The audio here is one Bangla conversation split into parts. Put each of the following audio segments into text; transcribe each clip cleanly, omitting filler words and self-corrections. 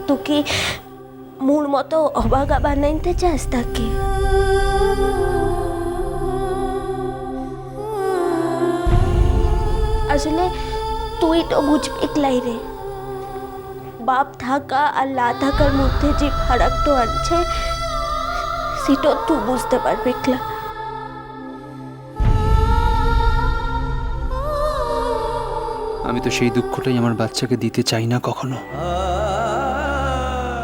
তুই কি মোর মতো অবাগা বানাইতে চাস তাকে? আসলে তুই তো বুঝবিকলাই রে, বাপ থাকা আর না থাকার মধ্যে যে ফারাক তো আছে সেটা তুই বুঝতে পারবি না। আমি তো সেই দুঃখটাই আমার বাচ্চাকে দিতে চাই না কখনো,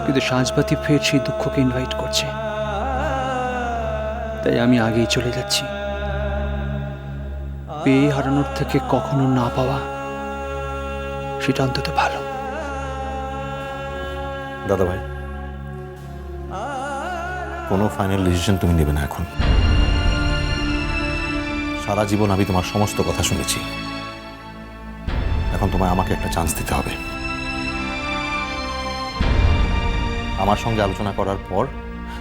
কিন্তু সাঁঝবাতি ফের সেই দুঃখকে ইনভাইট করছে, তাই আমি আগেই চলে যাচ্ছি। পেয়ে হারানোর থেকে কখনো না পাওয়া সেটা অন্তত ভালো। দাদা ভাই, কোনো ফাইনাল ডিসিশন তুমি নেবে না এখন। সারা জীবন আমি তোমার সমস্ত কথা শুনেছি, এখন তোমায় আমাকে একটা চান্স দিতে হবে। আমার সঙ্গে আলোচনা করার পর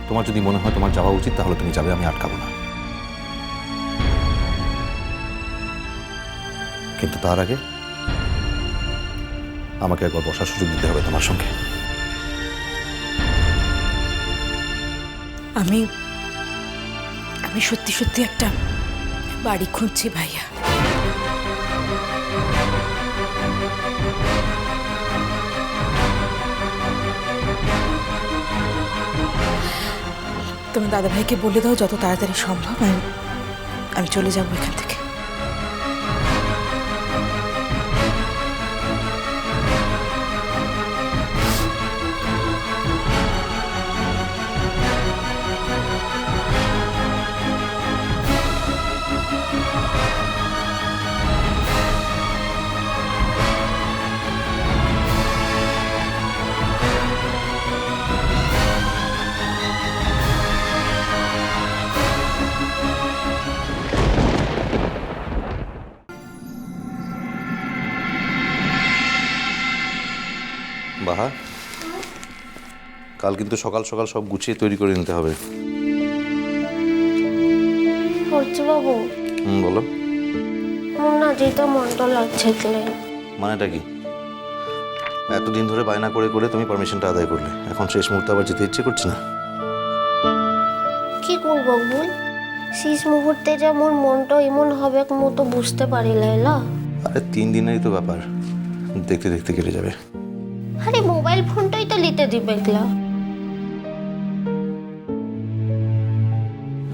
তোমার যদি মনে হয় তোমার যাওয়া উচিত, তাহলে তুমি যাবে, আমি আটকাবো না। কিন্তু তার আগে আমাকে একবার বসার সুযোগ দিতে হবে তোমার সঙ্গে। আমি সত্যি সত্যি একটা বাড়ি খুঁজছি ভাইয়া। তুমি দাদা ভাইকে বলে দাও যত তাড়াতাড়ি সম্ভব আমি চলে যাবো এখান থেকে। বাহা, কাল কিন্তু সকাল সকাল সব গুছিয়ে তৈরি করে নিতে হবে। বাবু বলো। না যেটা মনটা লাগছে। মানেটা কি? এতদিন ধরে বায়না করে করে তুমি পারমিশনটা আদায় করলে, এখন শেষ মুহূর্তে আবার যেতে ইচ্ছে করছে না? কি করবো বল, শেষ মুহূর্তে যে মোর মনটা এমন হবে মতো বুঝতে পারি লাইলা। আরে 3 দিনেরই তো ব্যাপার, দেখতে দেখতে কেটে যাবে। আরে মোবাইল ফোনটাই তো নিতে দিবে এগুলা।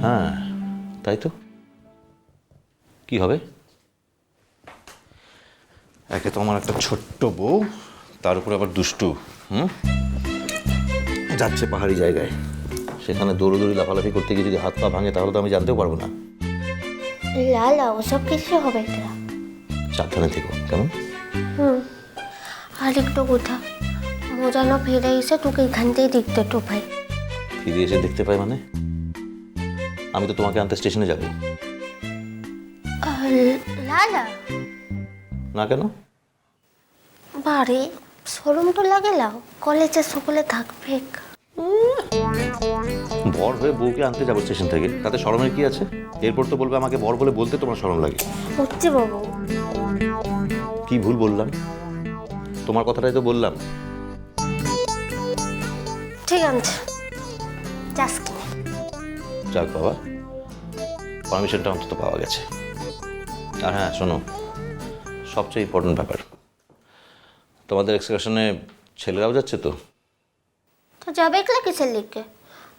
হ্যাঁ তাই তো, কি হবে? একে তো আমার একটা ছোট্ট বউ, তার উপরে আবার দুষ্টু। যাচ্ছে পাহাড়ি জায়গায়, সেখানে দৌড়োদৌড়ি লাফালাফি করতে গিয়ে যদি হাত পা ভাঙে তাহলে তো আমি জানতেও পারবো না। লালা ওসব কিছু হবে না, সাবধানে থেকো, কেমন? আর একটু কথা, মজানো ফিরে এসে তোকে এখান থেকে দেখতে তো ভাই। ফিরে এসে দেখতে পাই মানে? আমি তো তোমাকে আনতে স্টেশনে যাবো। লালা না কেন? বাড়ি শোরুম তো লাগে লাও, কলেজে সকলে থাকবে। বর হয়ে বউকে আনতে যাবো স্টেশন থেকে, তাতে শরমের কি আছে? এরপর তো বলবে আমাকে বর বলে বলতে তোমার শরম লাগে। হচ্ছে বাবু, কি ভুল বললাম? তোমার কথাটাই তো বললাম। ঠিক আছে যাস। যাক বাবা, পারমিশনটা অন্তত পাওয়া গেছে। আর হ্যাঁ শোনো, সবচেয়ে ইম্পর্টেন্ট ব্যাপার, তোমাদের এক্সকারশনে ছেলেরাও যাচ্ছে তো? তো যাবে কি কিসের লিখে?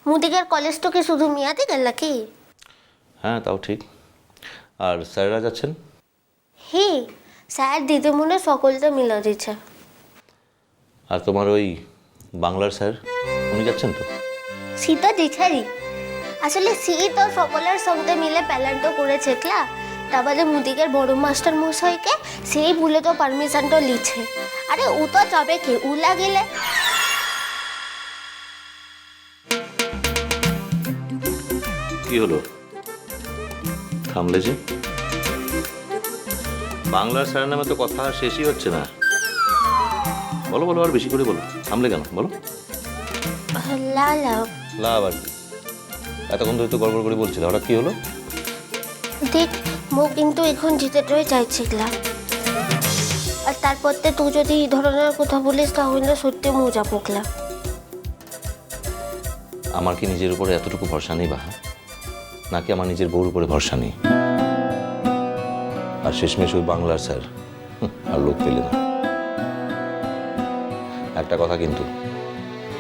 মুদিকের কলেজ তো কি শুধু মিয়াতে গেল কি? হ্যাঁ তাও ঠিক। আর স্যারেরা যাচ্ছেন? হি স্যার দিদিমণি সকলকে মিলা দিচ্ছে। আর তোমার ওই বাংলার স্যার, উনি যাচ্ছেন তো? সীতা দিছারি আসলে সি তো সকলের সঙ্গে মিলে প্যালেন্টও করেছে ক্লা, তারপরে মুদিকের বড় মাস্টার মশাইকে সেই ভুলে তো পারমিশনটা লিছে। আরে ও তো যাবে কি, উলা গেলে। কি হলো, থামলে যে? বাংলার স্যারের নামে তো কথা শেষই হচ্ছে না। বলো বলো, আর বেশি করে বলো, থামলে কেন বলো? লালা লা আবার কি? এতক্ষণ ধরে তো গড়বড় করে বলছিল, হঠাৎ কি হলো? দেখ মো কিন্তু এখন যেতে চাইছিলাম। আর তারপর তুই যদি এই ধরনের কথা বলিস তাহলে সত্যি মোজা পোকলা। আমার কি নিজের উপরে এতটুকু ভরসা নেই বাহা, নাকি আমার নিজের বউর উপরে ভরসা নেই? আর শেষমেশ ওই বাংলার স্যার আর লোক পেলে না। একটা কথা কিন্তু,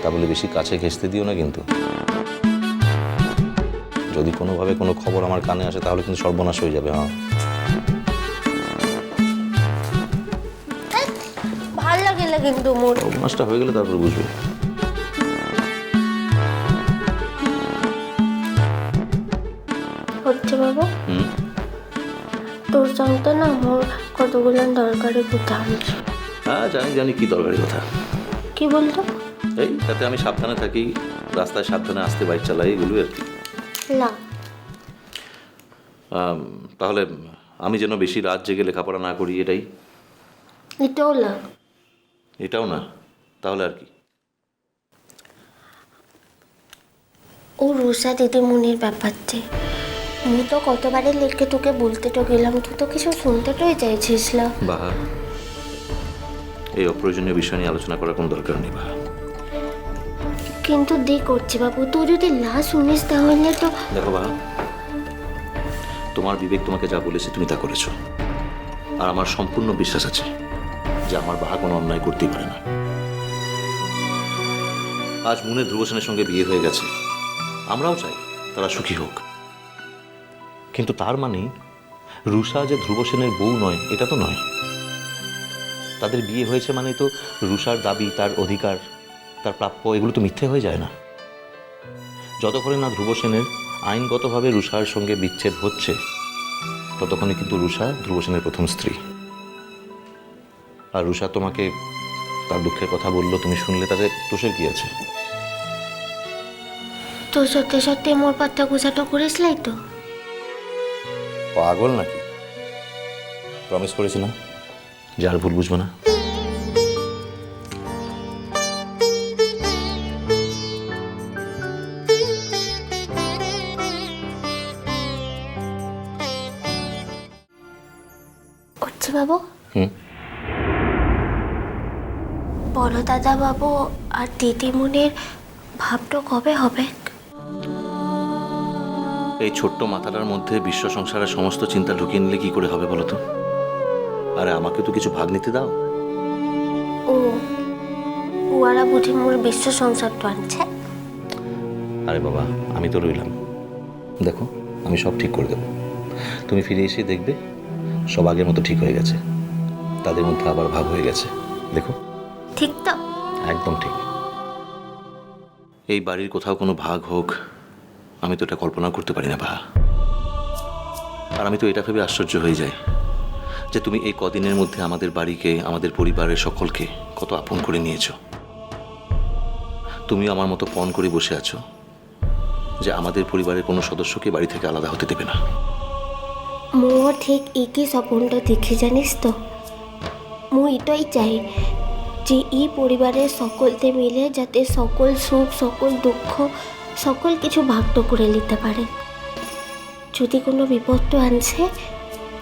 তা বলে বেশি কাছে ঘেঁষতে দিও না কিন্তু। যদি কোনোভাবে কোনো খবর আমার কানে আসে তাহলে কিন্তু সর্বনাশ হয়ে যাবে। হ্যাঁ, ভাল লাগে না কিন্তু মোর। সর্বনাশটা হয়ে গেলে তারপরে বুঝবে। হচ্ছে বাবু, হুম, তোর সঙ্গে না মোর কতগুলো দরকারি কথা আছে। হ্যাঁ জানি জানি, কি দরকারি কথা? কি বলতো? এই তাতে আমি সাবধানে থাকি, রাস্তায় সাবধানে আসতে বাইক চালাই, এগুলো আর কি। না, তাহলে আমি যেন বেশি রাত জেগে লেখাপড়া না করি, এটাই? এটাও না। এটাও না? তাহলে আর কি? ও রুষা দিদিমণির ব্যাপারটি আমি তো কতবারে লিখে তোকে বলতে তো গেলাম, তুই তো কিছু শুনতে তোই চাইছিস না। বাহা, এই অপ্রয়োজনীয় বিষয় নিয়ে আলোচনা করার কোনো দরকার নেই বাহা। কিন্তু করছি বাবু, তুই যদি না শুনিস তাহলে তো। দেখো বাহা, তোমার বিবেক তোমাকে যা বলেছে তুমি তা করেছো, আর আমার সম্পূর্ণ বিশ্বাস আছে যে আমার বাহা কোনো অন্যায় করতেই পারে না। আজ মুনের ধ্রুব সেনের সঙ্গে বিয়ে হয়ে গেছে, আমরাও চাই তারা সুখী হোক, কিন্তু তার মানে রুষা যে ধ্রুব সেনের বউ নয় এটা তো নয়। তাদের বিয়ে হয়েছে মানে তো রুষার দাবি, তার অধিকার, তার প্রাপ্য, এগুলো তো মিথ্যে হয়ে যায় না। যতক্ষণে না ধ্রুব সেনের আইনগতভাবে রুষার সঙ্গে বিচ্ছেদ হচ্ছে ততক্ষণে কিন্তু রুষা ধ্রুব সেনের প্রথম স্ত্রী। আর রুষা তোমাকে তার দুঃখের কথা বললো, তুমি শুনলে, তাতে দোষের কি আছে? তো সত্যি সত্যি মোর পাত্তা গোছাটো করিসলাই তো? পাগল নাকি? প্রমিস করেছি না যে আর ভুল বুঝবো না। করছি বাবু, হুম, বড় দাদা বাবু আর দিদিমণির ভাবটা কবে হবে? এই ছোট্ট মাথাটার মধ্যে বিশ্ব সংসারের সমস্ত চিন্তা ঢুকিয়ে নিলে কি করে হবে বলো তো? আরে আমাকে তো কিছু ভাগ নিতে দাও। ও ওরা বুঝি মোর বিশ্ব সংসারটা আনছে। আরে বাবা, আমি তো রইলাম, দেখো আমি সব ঠিক করে দেবো। তুমি ফিরে এসে দেখবে সব আগের মতো ঠিক হয়ে গেছে, তাদের মধ্যে আবার ভাব হয়ে গেছে। দেখো, ঠিক তো? একদম ঠিক। এই বাড়ির কোথাও কোনো ভাগ হোক আমি তো এটা কল্পনা করতে পারি না বাহা। আর আমি তো এটা ভেবে আশ্চর্য হয়ে যাই যে তুমি এই কদিনের মধ্যে আমাদের বাড়িকে, আমাদের পরিবারের সকলকে কত আপন করে নিয়েছো। তুমিও আমার মতো পণ করে বসে আছো যে আমাদের পরিবারের কোনো সদস্যকে বাড়ি থেকে আলাদা হতে দেবে না। মোর ঠিক একই স্বপ্নটা দেখি, জানিস তো? মু এটাই চাই যে এই পরিবারের সকলতে মিলে যাতে সকল সুখ, সকল দুঃখ, সকল কিছু ভাগ করে নিতে পারে। যদি কোনো বিপদ আনছে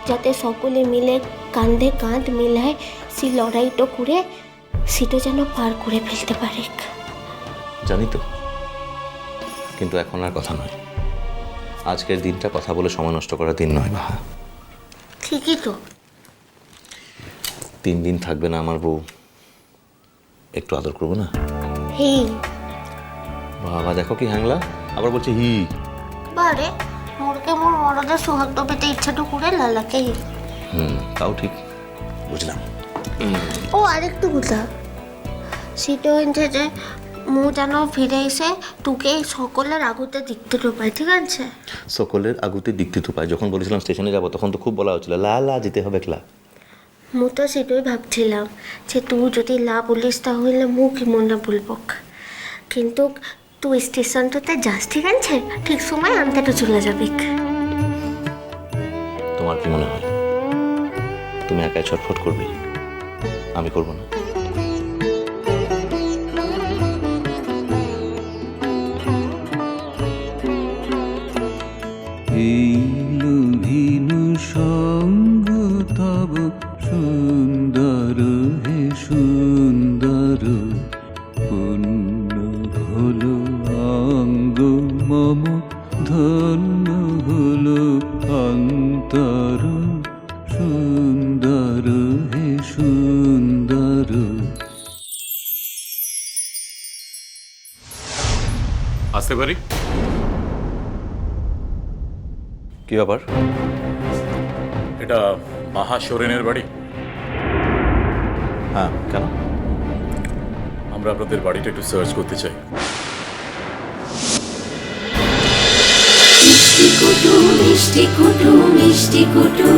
যাতে সকলে মিলে কাঁধে কাঁধ মিলায় সেই লড়াইটা করে সেটা যেন পার করে ফেলতে পারে। জানি তো, কিন্তু এখন আর কথা নয়। আজকের দিনটা কথা বলে সময় নষ্ট করার দিন নয় বাহা। ঠিকই তো। 3 দিন থাকবে না আমার বউ, একটু আদর করবো না? হি বাবা দেখো কি হ্যাংলা, আবার বলছে হি। বারে মোরকে মোর মরদের সুহাগ পেতে ইচ্ছাটা করে লালাকে। তাও ঠিক, বুঝলাম। ও আরেকটু কথা, সেটা হচ্ছে যে মু যেন ফিরে এসে তোকে সকলের আগুতে দেখতে তো পাই, ঠিক আছে? সকলের আগুতে দিকতে তো পাই। যখন বলেছিলাম স্টেশনে যাবো তখন তো খুব বলা হচ্ছিল লা লা যেতে হবে ক্লা। মু তো সেটাই ভাবছিলাম যে তুই যদি লা বলিস তাহলে মু কি মনে বলবো, কিন্তু তুই স্টেশনটাতে যাস, ঠিক আছে? ঠিক সময় আনতে তো চলে যাবি। তোমার কি মনে হয় তুমি একাই ছটফট করবে? আমি করবো না? এই লুভিনু সঙ্গ তব সুন্দর পুণ্য হলো অঙ্গ মম, ধন্য হলো অন্তর, সুন্দর হে সুন্দর। আসতে পারি? কি ব্যাপার? এটা মাহা সোরেনের বাড়ি। হ্যাঁ, কেন? আমরা আপনাদের বাড়িটা একটু সার্চ করতে চাই। মিষ্টি কুটু মিষ্টি কুটু মিষ্টি কুটু